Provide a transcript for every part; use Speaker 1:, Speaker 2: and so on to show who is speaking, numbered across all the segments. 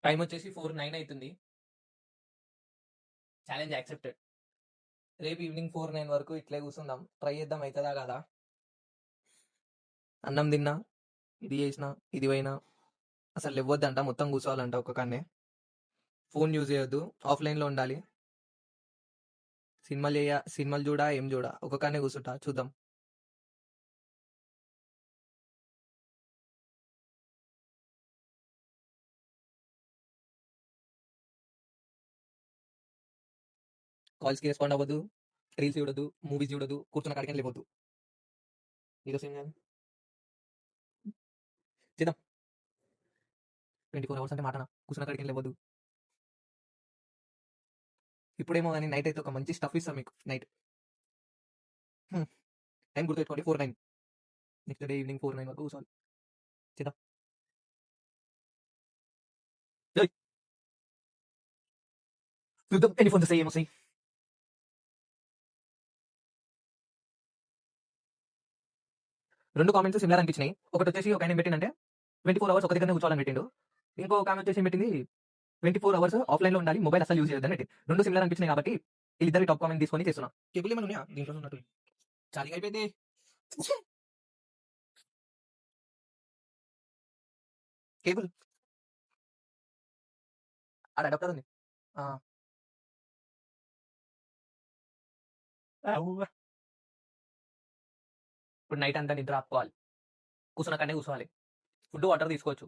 Speaker 1: Time వచ్చేసి 4:09 అవుతుంది. Challenge accepted. రేపు ఈవినింగ్ 4:09 వరకు ఇట్లే కూర్చుందాం. ట్రై చేద్దాం అవుతుందా కదా. అన్నం తిన్నా, ఇది చేసిన, ఇది పోయినా, అసలు ఇవ్వద్దంట, మొత్తం కూర్చోవాలంట ఒక్క కాన్నే. ఫోన్ యూజ్ చేయొద్దు, ఆఫ్లైన్లో ఉండాలి. సినిమాలు చూడా ఏం చూడా ఒక కాన్నే కూర్చుంటా, చూద్దాం. కాల్స్కి రెస్పాండ్ అవ్వద్దు, రీల్స్ చూడొద్దు, మూవీస్ చూడొద్దు, కూర్చున్న కాడికి లేవద్దు. ఈరోజు ఏం చేయాలి? చేద్దాం. 24 అవర్స్ అంటే మాటనా? కూర్చున్న కాడికి లేవద్దు. ఇప్పుడేమో కానీ నైట్ అయితే ఒక మంచి స్టఫ్ ఇస్తాం మీకు. నైట్ టైం గుర్తుపెట్టుకోండి, 4:09. నెక్స్ట్ డే ఈవినింగ్ 4:09 వరకు కూర్చోవాలి. చేద్దాం. చూద్దాం ఎన్ని ఫోన్స్ వస్తాయి, ఏమొస్తాయి. రెండు కామెంట్స్ సిమిలర్ అనిపించినాయి. ఒకటి వచ్చేసి ఒక ఆయన పెట్టిందంటే 24 అవర్స్ ఒక దగ్గర కూర్చోవాలని పెట్టిండు. ఇంకో కామెంట్ వచ్చేసి పెట్టింది 24 అవర్స్ ఆఫ్లైన్ లో ఉండాలి, మొబైల్ అసలు యూజ్ చేయొద్దని పెట్టి. రెండు సిమిలర్ అనిపించినాయి కాబట్టి వీళ్ళిద్దరి టాప్ కామెంట్ తీసుకొని చేస్తున్నా. కేబుల్ ఏమైనా ఉన్నాయా దీంట్లో ఉన్నట్టు? చాలిగా అయిపోయింది. కేబుల్ ఆడ అడాప్టర్ ఉంది. ఇప్పుడు నైట్ అంతా నిద్ర ఆపుకోవాలి, కూర్చున్న కన్నా కూర్చోవాలి. ఫుడ్ వాటర్ తీసుకోవచ్చు.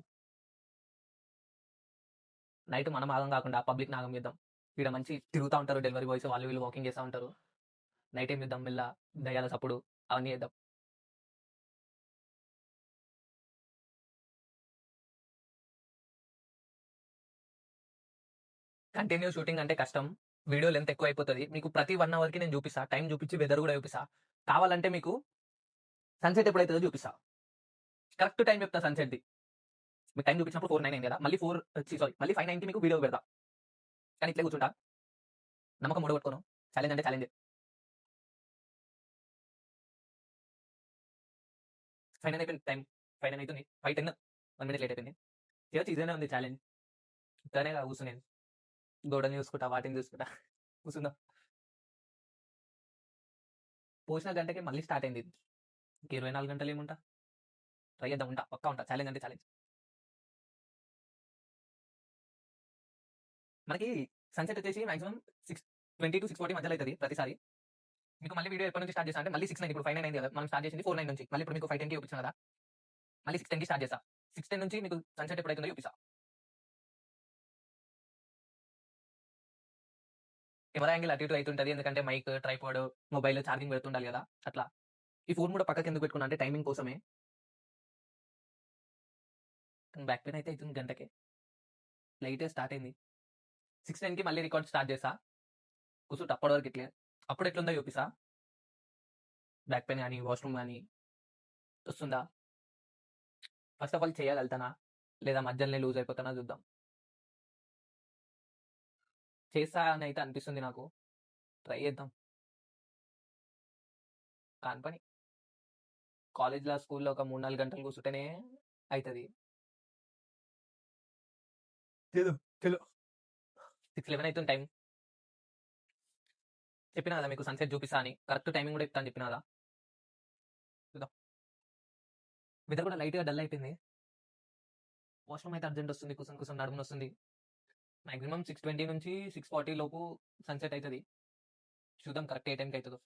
Speaker 1: నైట్ మనం ఆగం కాకుండా పబ్లిక్ నాగం చేద్దాం. ఇక్కడ మంచి తిరుగుతూ ఉంటారు డెలివరీ బాయ్స్, వాళ్ళు వీళ్ళు వాకింగ్ చేస్తూ ఉంటారు. నైట్ ఏం చేద్దాం, మెల్ల దయ్యాల సప్పుడు అవన్నీ చేద్దాం. కంటిన్యూ షూటింగ్ అంటే కష్టం, వీడియో లెంత్ ఎక్కువ అయిపోతుంది. మీకు ప్రతి 1 అవర్కి నేను చూపిస్తా, టైం చూపించి వెదర్ కూడా చూపిస్తా. కావాలంటే మీకు సన్సెట్ ఎప్పుడైతుందో చూపిస్తా, కరెక్ట్ టైం చెప్తా సన్సెట్ది. మీకు టైం చూపించినప్పుడు 4:09 అయింది కదా, మళ్ళీ 5:09కి మీకు వీడియో పెడతా. కానీ ఇట్లే కూర్చుంటా, నమ్మకం మూడగొట్టుకోను. ఛాలెంజ్ అంటే ఛాలెంజ్. 5:09 అయిపోయింది టైం, 5:09 అవుతుంది, 5:10, 1 మినిట్ లేట్ అయిపోయింది. చేయొచ్చు, ఈజీగానే ఉంది ఛాలెంజ్. ఇట్లానే కూర్చునేది, గోడని చూసుకుంటా, వాటిని చూసుకుంటా కూర్చుందాం. పోసిన గంటకి మళ్ళీ స్టార్ట్ అయింది. ఇంక 24 గంటలు ఏముంటా, ట్రై చేద్దాం. ఉంటా, పక్కా ఉంటా. ఛాలెంజ్ అంటే ఛాలెంజ్. మనకి సన్సెట్ వచ్చేసి మాక్సిమం 6:20 to 6:40 మధ్యలో అవుతుంది ప్రతిసారి. మీకు మళ్ళీ వీడియో ఎప్పటి నుంచి స్టార్ట్ చేస్తా అంటే మళ్ళీ 6:09, ఇప్పుడు 5:09 అయింది కదా, మనం స్టార్ట్ చేసింది 4:09 నుంచి. మళ్ళీ ఇప్పుడు మీకు 5:10కి చూపించాను కదా, మళ్ళీ 6:10కి స్టార్ట్ చేస్తా. 6:10 నుంచి మీకు సన్సెట్ ఎప్పుడైతుందో చూపిస్తా. కెమెరా యాంగిల్ అటు ఇటు అవుతుంటది, ఎందుకంటే మైక్, ట్రైపాడ్, మొబైల్ ఛార్జింగ్ పెడుతుండాలి కదా, అట్లా. ఈ ఫోన్ కూడా పక్కకి ఎందుకు పెట్టుకున్నా అంటే టైమింగ్ కోసమే. బ్యాక్ పెయిన్ అయితే అవుతుంది గంటకే. లైటే స్టార్ట్ అయింది. 6:10కి మళ్ళీ రికార్డ్ స్టార్ట్ చేస్తా. కూర్చుంటే అప్పటి వరకు ఇట్లే. అప్పుడు ఎట్లుందో చూపిస్తా. బ్యాక్ పెయిన్ కానీ, వాష్రూమ్ కానీ వస్తుందా, ఫస్ట్ ఆఫ్ ఆల్ చేయగలుగుతానా లేదా మధ్యలోనే లూజ్ అయిపోతానా చూద్దాం. చేస్తా అని అయితే అనిపిస్తుంది నాకు, ట్రై చేద్దాం. కాని పని. కాలేజ్లో, స్కూల్లో ఒక 3-4 గంటలు కూర్చుంటేనే అవుతుంది. 6:11 అవుతుంది టైం. చెప్పినా కదా మీకు సన్సెట్ చూపిస్తా అని, కరెక్ట్ టైమింగ్ కూడా చెప్తాను చెప్పినా కదా. చూద్దాం. వెదర్ కూడా లైట్గా డల్ అయిపోయింది. వాష్రూమ్ అయితే అర్జెంట్ వస్తుంది, కూర్చొని కూర్చొని నడుముని వస్తుంది. మాక్సిమం 6:20 నుంచి 6:40 లోపు సన్సెట్ అవుతుంది. చూద్దాం కరెక్ట్ ఏ టైంకి అవుతుందో.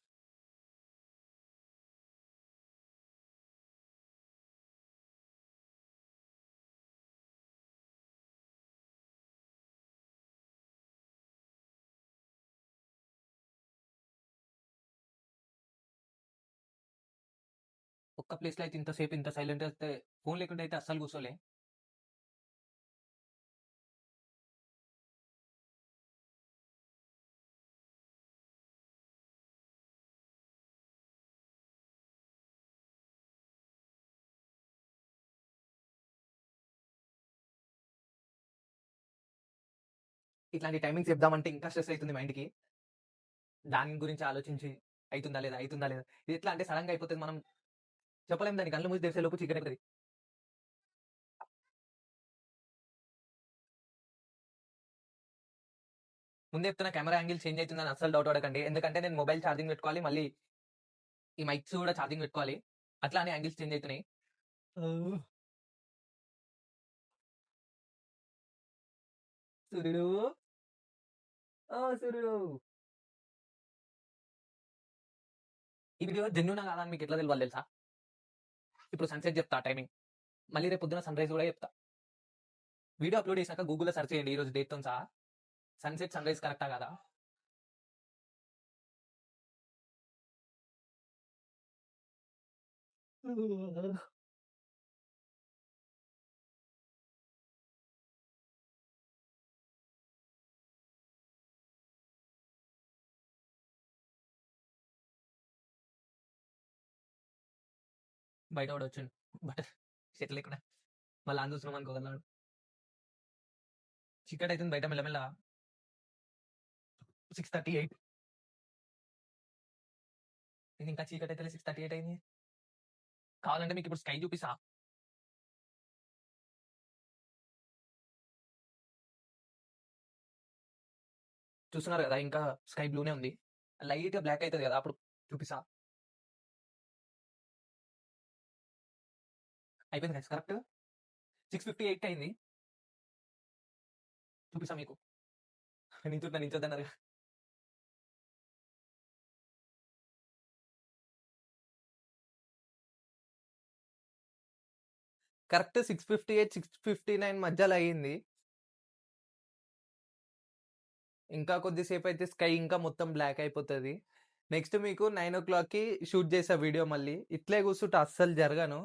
Speaker 1: ఒక్క ప్లేస్లో అయితే ఇంతసేపు ఇంత సైలెంట్ అయితే, ఫోన్ లేకుండా అయితే అస్సలు కూర్చోలే. ఇట్లాంటి టైమింగ్స్ చెప్దామంటే ఇంకా స్ట్రెస్ అవుతుంది మైండ్కి. దాని గురించి ఆలోచించి అవుతుందా లేదా, అవుతుందా లేదా. ఇది ఎట్లా అంటే సడన్గా అయిపోతుంది, మనం చెప్పలేము. దాని కళ్ళు మూసి తెరిసే లోపు చీకటి అయిపోతుంది. ముందే చెప్తున్నా కెమెరా యాంగిల్ చేంజ్ అయితుందని అస్సలు డౌట్ పడకండి. ఎందుకంటే నేను మొబైల్ ఛార్జింగ్ పెట్టుకోవాలి. మళ్ళీ ఈ మైక్స్ కూడా ఛార్జింగ్ పెట్టుకోవాలి. అట్లా అని యాంగిల్స్ చేంజ్ అయితున్నాయి. సూర్యుడు, ఓ సూర్యుడు. ఈ వీడియో జెన్యూనా కాదా అని మీకు ఎట్లా తెలవాలి తెలుసా? ఇప్పుడు సన్‌సెట్ చెప్తా టైమింగ్. మళ్ళీ రేపు పొద్దున సన్‌రైజ్ కూడా చెప్తా. వీడియో అప్‌లోడ్ చేసినాక గూగుల్‌లో సెర్చ్ చేయండి ఈరోజు డేట్‌తోని సహా. సన్‌సెట్, సన్‌రైజ్ కరెక్టా కాదా? బయట కూడా వచ్చిండు. బట్ షర్ట్ లేకుండా. మళ్ళా ఆన్ చూస్తున్నాం అనుకో వదలడు. చీకటి అయితుంది బయట మెల్లమెల్ల. 6:38. ఇది ఇంకా చీకటి అయితే 6:38 అయింది. కావాలంటే మీకు ఇప్పుడు స్కై చూపిస్తా. చూస్తున్నారు కదా ఇంకా స్కై బ్లూనే ఉంది. లైట్‌గా బ్లాక్ అయితది కదా అప్పుడు చూపిస్తా. అయిపోయింది గైస్ కరెక్ట్. 6:58 అయింది. చూపిస్తా మీకు. నించొద్దన్నారు. కరెక్ట్ 6:58, 6:59 మధ్యలో అయింది. ఇంకా కొద్దిసేపు అయితే స్కై ఇంకా మొత్తం బ్లాక్ అయిపోతది. నెక్స్ట్ మీకు 9:00కి షూట్ చేసా వీడియో మళ్ళీ. ఇట్లే కూర్చుంటా అస్సలు జరగను.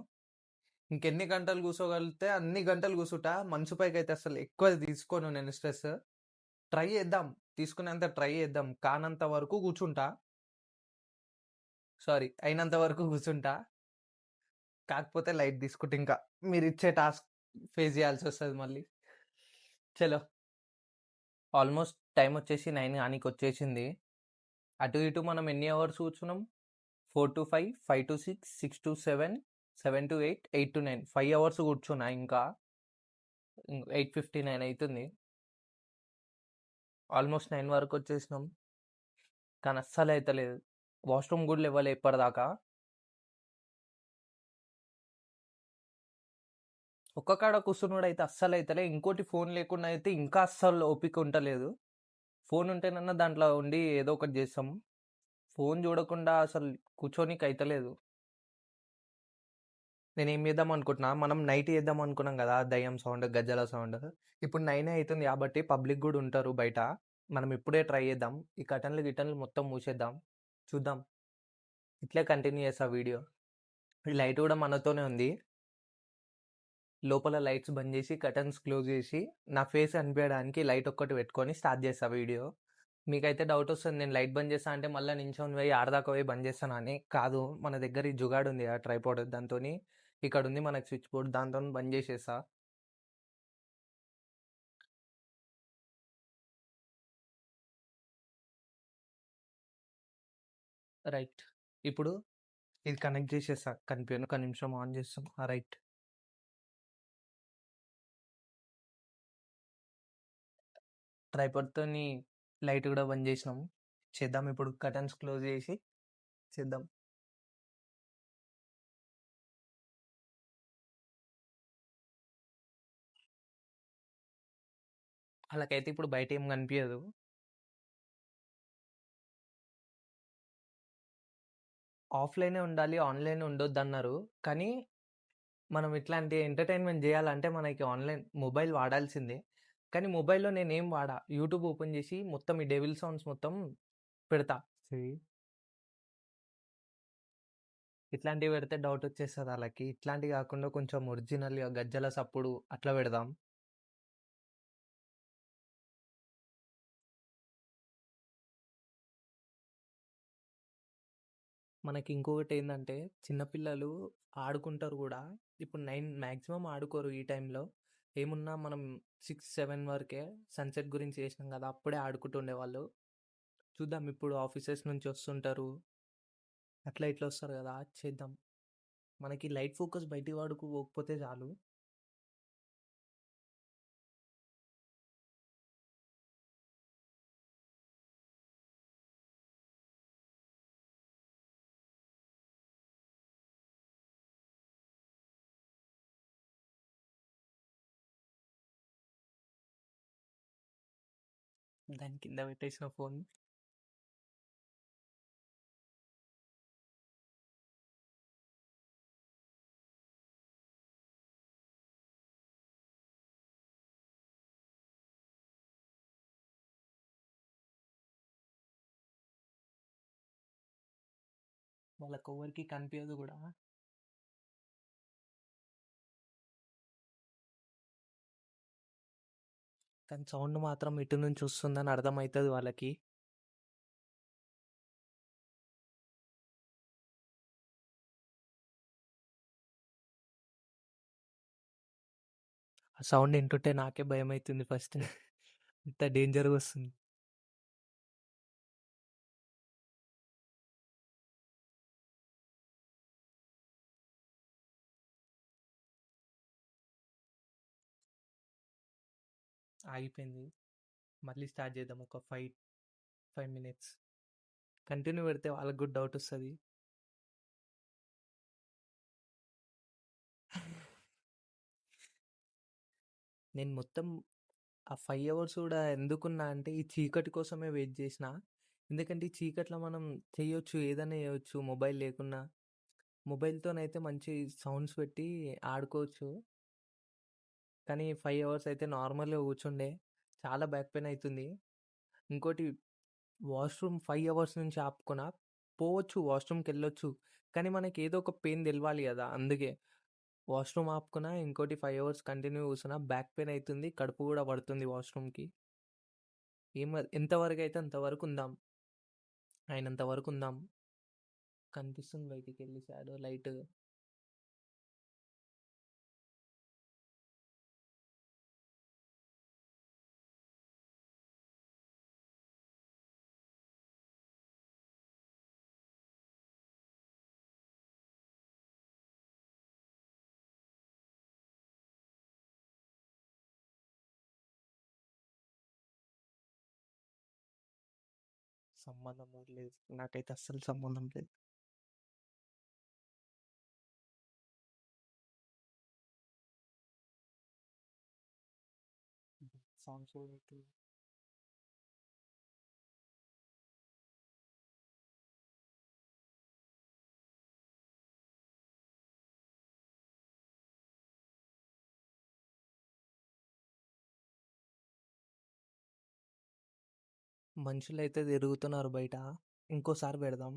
Speaker 1: ఇంకెన్ని గంటలు కూర్చోగలిగితే అన్ని గంటలు కూర్చుంటా. మనసు పైకైతే అసలు ఎక్కువ తీసుకోను నేను స్ట్రెస్. ట్రై చేద్దాం. తీసుకునేంత ట్రై చేద్దాం. కానంత వరకు కూర్చుంటా. సారీ అయినంత వరకు కూర్చుంటా. కాకపోతే లైట్ తీసుకుంటే ఇంకా మీరిచ్చే టాస్క్ ఫేస్ చేయాల్సి వస్తది మళ్ళీ. చలో. ఆల్మోస్ట్ టైం వచ్చేసి 9 కానీకొచ్చేసింది. అటు ఇటు మనం ఎన్ని అవర్స్ కూర్చున్నాం? 4-5, 5-6, 6-7, 7-8, 8-9 5 అవర్స్ కూర్చున్నా ఇంకా. 8:59 అయితుంది. ఆల్మోస్ట్ 9 వరకు వచ్చేసినాం. కానీ అస్సలు అయితలేదు. వాష్‌రూమ్ కూడా లేవలే ఇప్పటిదాకా. ఒక్క కాడ కూర్చునుడైతే అస్సలు అయితలే. ఇంకోటి ఫోన్ లేకుండా అయితే ఇంకా అస్సలు ఓపిక ఉంటలేదు. ఫోన్ ఉంటేనన్నా దాంట్లో ఉండి ఏదో ఒకటి చేస్తాం. ఫోన్ చూడకుండా అసలు కూర్చోనీకి అయితలేదు. నేనేం చేద్దాం అనుకుంటున్నా, మనం నైట్ చేద్దాం అనుకున్నాం కదా! దెయ్యం సౌండ్, గజ్జల సౌండ్. ఇప్పుడు 9 అయితుంది కాబట్టి పబ్లిక్ కూడా ఉంటారు బయట. మనం ఇప్పుడే ట్రై చేద్దాం. ఈ కర్టెన్లు గిటన్లు మొత్తం మూసేద్దాం. చూద్దాం. ఇట్లే కంటిన్యూ చేస్తా వీడియో. ఈ లైట్ కూడా మనతోనే ఉంది. లోపల లైట్స్ బంద్ చేసి, కర్టెన్స్ క్లోజ్ చేసి, నా ఫేస్ కనిపియడానికి లైట్ ఒక్కటి పెట్టుకొని స్టార్ట్ చేస్తా వీడియో. మీకైతే డౌట్ వస్తుంది నేను లైట్ బంద్ చేస్తా అంటే మళ్ళీ నించొని పోయి ఆడదాకా పోయి బంద్ చేస్తానా అని. కాదు, మన దగ్గర ఈ జుగాడు ఉంది కదా ట్రైపాడ్, దాంతోని ఇక్కడ ఉంది మనకి స్విచ్ బోర్డ్, దాంతో బంద్ చేసేస్తా. రైట్. ఇప్పుడు ఇది కనెక్ట్ చేసేస్తా. కనిపియను. ఒక నిమిషం ఆన్ చేస్తాం. రైట్. ట్రైపాడ్‌తోని లైట్ కూడా బంద్ చేసినాం. చేద్దాం ఇప్పుడు కర్టెన్స్ క్లోజ్ చేసి చేద్దాం. వాళ్ళకైతే ఇప్పుడు బయట ఏం కనిపియదు. ఆఫ్‌లైనే ఉండాలి, ఆన్‌లైన్ ఉండొద్దన్నారు. కానీ మనం ఇట్లాంటి ఎంటర్‌టైన్‌మెంట్ జేయాలంటే మనకి ఆన్‌లైన్ మొబైల్ వాడాల్సిందే. కానీ మొబైల్‌లో నేనేం వాడా. యూట్యూబ్ ఓపెన్ చేసి మొత్తం ఈ డెవిల్ సౌండ్స్ మొత్తం పెడతా. ఇట్లాంటివి పెడితే డౌట్ వచ్చేస్తది ఆళ్ళకి. ఇట్లాంటివి కాకుండా కొంచెం ఒరిజినల్‌గా గజ్జల సప్పుడు అట్లా పెడదాం. మనకి ఇంకొకటేందంటే చిన్న పిల్లలు ఆడుకుంటారు గూడా. ఇప్పుడు 9 మాక్సిమం ఆడుకోరు ఈ టైంలో. ఏమున్నా మనం 6, 7 వరకే సన్‌సెట్ గురించి చేసినాం గదా! అప్పుడే ఆడుకుంటుండేవాళ్ళు. చూద్దాం ఇప్పుడు ఆఫీసెస్ నుంచి వస్తుంటారు. అట్లా ఇట్లా వస్తారు గదా! చేద్దాం. మనకి లైట్ ఫోకస్ బయటి వాడుకు పోకపోతే చాలు. దాని కింద పెట్టేసిన ఫోన్. వాళ్ళకెవ్వరికీ కనిపియదు గూడా. కానీ సౌండ్ మాత్రం ఇటు నుంచి వస్తుందని అర్థమైతది వాళ్ళకి. ఆ సౌండ్ వింటుంటే నాకే భయమైతుంది ఫస్ట్. ఇంత డేంజర్‌గా వస్తుంది. ఆగిపోయింది. మళ్ళీ స్టార్ట్ చేద్దాం ఒక 5 మినిట్స్. కంటిన్యూ పెడితే వాళ్ళకి కూడా డౌట్ వస్తది. నేను మొత్తం ఆ 5 అవర్స్ కూడా ఎందుకున్నా అంటే ఈ చీకటి కోసమే వెయిట్ చేసిన. ఎందుకంటే ఈ చీకట్లో మనం చేయొచ్చు, ఏదైనా చేయొచ్చు మొబైల్ లేకున్నా. మొబైల్‌తోనైతే మంచి సౌండ్స్ పెట్టి ఆడుకోవచ్చు. కానీ 5 అవర్స్ అయితే నార్మల్‌గా కూర్చుండే. చాలా బ్యాక్ పెయిన్ అయితుంది. ఇంకోటి వాష్‌రూమ్ 5 అవర్స్ నుంచి ఆపుకున్నా. పోవచ్చు వాష్‌రూమ్‌కెళ్ళొచ్చు. కానీ మనకి ఏదో ఒక పెయిన్ తెలవాలి గదా! అందుకే. వాష్‌రూమ్ ఆపుకున్నా. ఇంకోటి 5 అవర్స్ కంటిన్యూ కూర్చున్నా. బ్యాక్ పెయిన్ అయితుంది. కడుపు గూడా పడుతుంది వాష్‌రూమ్‌కి. ఎంతవరకైతే అంతవరకు ఉందాం. అయినంత వరకు ఉందాం. కనిపిస్తుంది బయటికెళ్ళి షాడో లైట్. సంబంధం లేదు. నాకైతే అస్సలు సంబంధం లేదు. సాంగ్స్ కూడా పెట్టు. మనుషులైతే తిరుగుతున్నారు బయట. ఇంకోసారి పెడదాం.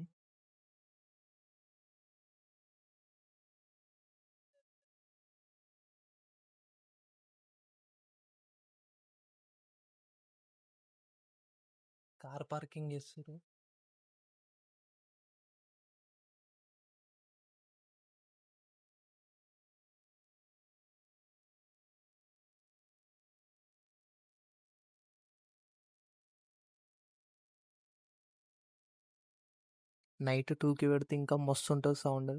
Speaker 1: కార్ పార్కింగ్ చేస్తుర్రు. నైట్ 2కి పెడితే ఇంకా మస్తుంటది సౌండ్.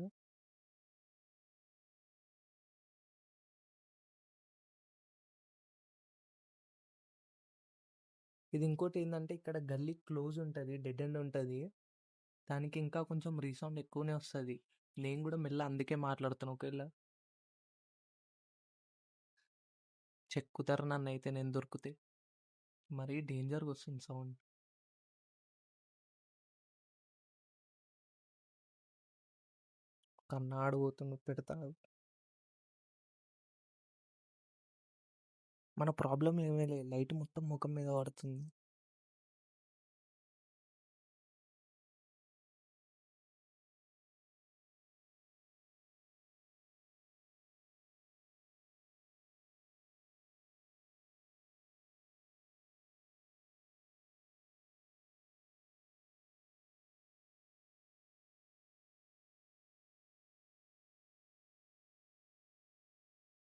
Speaker 1: ఇది ఇంకోటి ఏందంటే ఇక్కడ గల్లీ క్లోజ్ ఉంటది. డెడ్ ఎండ్ ఉంటది. దానికి ఇంకా కొంచెం రీసౌండ్ ఎక్కువనే వస్తది. నేను కూడా మెల్ల అందుకే మాట్లాడుతున్నా. ఒకవేళ చెక్కుతారు నన్నైతే నేను దొరికితే. మరీ డేంజర్‌గా వస్తుంది సౌండ్. కన్నాడు పోతుంది పెడతా. మన ప్రాబ్లమ్ ఏమీ లేదు. లైట్ మొత్తం ముఖం మీద పడుతుంది.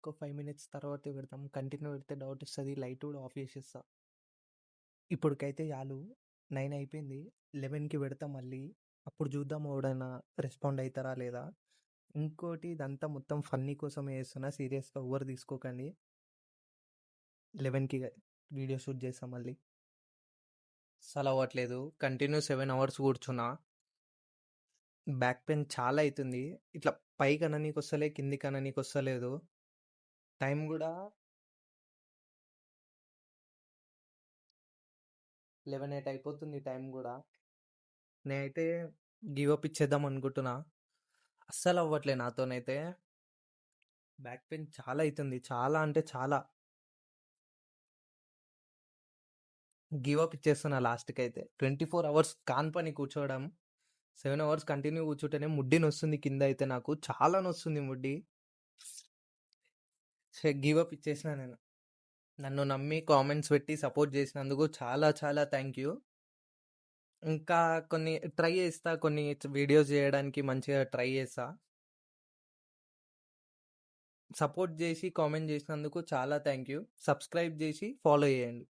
Speaker 1: ఒక 5 మినిట్స్ తర్వాత పెడతాం. కంటిన్యూ పెడితే డౌట్ వస్తది. లైట్ కూడా ఆఫ్ చేసేస్తా. ఇప్పటికైతే చాలు. 9 అయిపోయింది. 11కి పెడతా మళ్ళీ. అప్పుడు చూద్దాం ఎవడైనా రెస్పాండ్ అయితారా లేదా. ఇంకోటి ఇదంతా మొత్తం ఫన్నీ కోసమే చేస్తున్నా. సీరియస్‌గా ఎవ్వరు తీసుకోకండి. 11కి వీడియో షూట్ చేస్తా మళ్ళీ. అస్సలు అవ్వట్లేదు. కంటిన్యూ 7 అవర్స్ కూర్చున్నా. బ్యాక్ పెయిన్ చాలా అయితుంది. ఇట్లా పైకి అననీకి వస్తలే, కిందికి అననీకి వస్తలేదు. టైం కూడా 11:08 అయిపోతుంది టైం గూడా. నేనైతే గివ్ అప్ ఇచ్చేద్దాం అనుకుంటున్నా. అస్సలవ్వట్లే నాతోనైతే. బ్యాక్ పెయిన్ చాలా అయితుంది. చాలా అంటే చాలా. గివ్ అప్ ఇచ్చేస్తున్నా లాస్ట్‌కైతే. 24 అవర్స్ కాని పని కూర్చోవడం. 7 అవర్స్ కంటిన్యూ కూర్చుంటేనే ముడ్డి నొస్తుంది కిందైతే నాకు. చాలా నొస్తుంది ముడ్డి. గివ్ అప్ ఇచ్చేసినా నేను. నన్ను నమ్మి కామెంట్స్ పెట్టి సపోర్ట్ చేసినందుకు చాలా చాలా థ్యాంక్ యూ. ఇంకా కొన్ని ట్రై చేస్తా. కొన్ని వీడియోస్ చేయడానికి మంచిగా ట్రై చేస్తా. సపోర్ట్ చేసి, కామెంట్ చేసినందుకు చాలా థ్యాంక్ యూ. సబ్స్క్రైబ్ చేసి ఫాలో చేయండి.